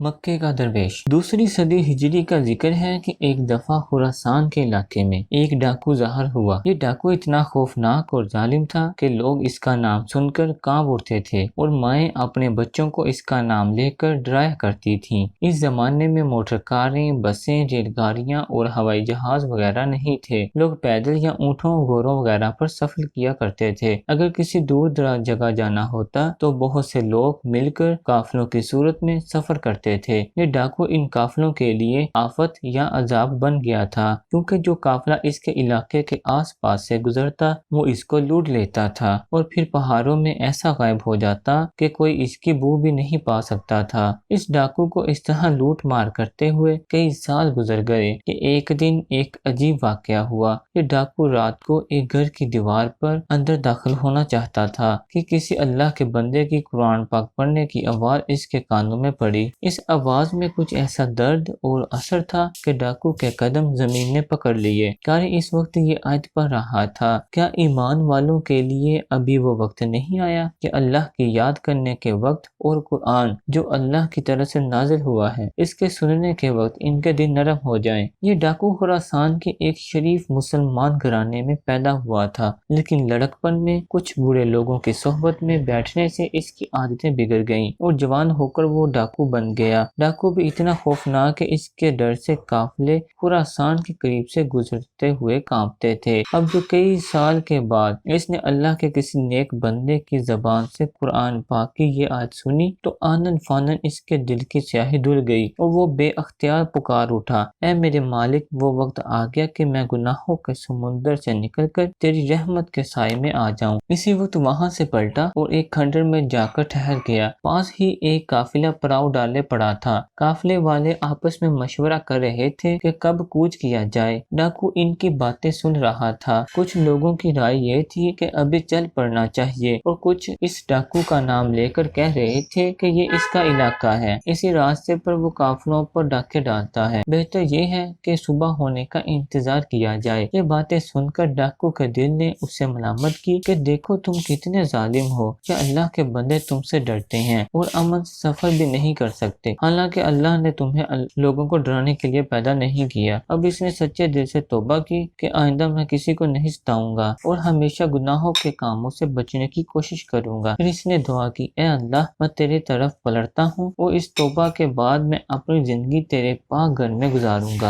مکے کا درویش۔ دوسری صدی ہجری کا ذکر ہے کہ ایک دفعہ خراسان کے علاقے میں ایک ڈاکو ظاہر ہوا۔ یہ ڈاکو اتنا خوفناک اور ظالم تھا کہ لوگ اس کا نام سن کر کانپ اٹھتے تھے اور مائیں اپنے بچوں کو اس کا نام لے کر ڈرایا کرتی تھیں۔ اس زمانے میں موٹر کاریں، بسیں، ریل گاڑیاں اور ہوائی جہاز وغیرہ نہیں تھے۔ لوگ پیدل یا اونٹوں، گھوڑوں وغیرہ پر سفر کیا کرتے تھے۔ اگر کسی دور دراز جگہ جانا ہوتا تو بہت سے لوگ مل کر قافلوں کی صورت میں سفر کرتے تھے۔ یہ ڈاکو ان قافلوں کے لیے آفت یا عذاب بن گیا تھا، کیونکہ جو قافلہ اس کے علاقے کے آس پاس سے گزرتا وہ اس کو لوٹ لیتا تھا اور پھر پہاڑوں میں ایسا غائب ہو جاتا کہ کوئی اس کی بو بھی نہیں پا سکتا تھا۔ اس ڈاکو کو اس طرح لوٹ مار کرتے ہوئے کئی سال گزر گئے کہ ایک دن ایک عجیب واقعہ ہوا۔ یہ ڈاکو رات کو ایک گھر کی دیوار پر اندر داخل ہونا چاہتا تھا کہ کسی اللہ کے بندے کی قرآن پاک پڑھنے کی آواز اس کے کانوں میں پڑی۔ اس آواز میں کچھ ایسا درد اور اثر تھا کہ ڈاکو کے قدم زمین نے پکڑ لیے۔ قاری اس وقت یہ آیت پڑھ رہا تھا، کیا ایمان والوں کے لیے ابھی وہ وقت نہیں آیا کہ اللہ کی یاد کرنے کے وقت اور قرآن جو اللہ کی طرف سے نازل ہوا ہے اس کے سننے کے وقت ان کے دل نرم ہو جائیں۔ یہ ڈاکو خراسان کے ایک شریف مسلمان گھرانے میں پیدا ہوا تھا، لیکن لڑکپن میں کچھ برے لوگوں کی صحبت میں بیٹھنے سے اس کی عادتیں بگڑ گئیں اور جوان ہو کر وہ ڈاکو بن گیا۔ ڈاکو بھی اتنا خوفناک کہ اس کے ڈر سے قافلے خراسان کے قریب سے گزرتے ہوئے کانپتے تھے۔ اب جو کئی سال کے بعد اس نے اللہ کے کسی نیک بندے کی زبان سے قرآن پاک کی یہ آیت سنی تو آنن فانن اس کے دل کی سیاہی دھل گئی اور وہ بے اختیار پکار اٹھا، اے میرے مالک، وہ وقت آ گیا کہ میں گناہوں کے سمندر سے نکل کر تیری رحمت کے سائے میں آ جاؤں۔ اسی وقت وہاں سے پلٹا اور ایک کھنڈر میں جا کر ٹھہر گیا۔ پاس ہی ایک قافلہ پڑاؤ ڈالے پڑا تھا۔ قافلے والے آپس میں مشورہ کر رہے تھے کہ کب کوچ کیا جائے۔ ڈاکو ان کی باتیں سن رہا تھا۔ کچھ لوگوں کی رائے یہ تھی کہ ابھی چل پڑنا چاہیے اور کچھ اس ڈاکو کا نام لے کر کہہ رہے تھے کہ یہ اس کا علاقہ ہے، اسی راستے پر وہ قافلوں پر ڈاکے ڈالتا ہے، بہتر یہ ہے کہ صبح ہونے کا انتظار کیا جائے۔ یہ باتیں سن کر ڈاکو کے دل نے اس سے ملامت کی کہ دیکھو تم کتنے ظالم ہو، کیا اللہ کے بندے تم سے ڈرتے ہیں اور امن سے سفر بھی نہیں کر سکتے، حالانکہ اللہ نے تمہیں لوگوں کو ڈرانے کے لیے پیدا نہیں کیا۔ اب اس نے سچے دل سے توبہ کی کہ آئندہ میں کسی کو نہیں ستاؤں گا اور ہمیشہ گناہوں کے کاموں سے بچنے کی کوشش کروں گا۔ پھر اس نے دعا کی، اے اللہ، میں تیری طرف پلٹتا ہوں اور اس توبہ کے بعد میں اپنی زندگی تیرے پاک گھر میں گزاروں گا۔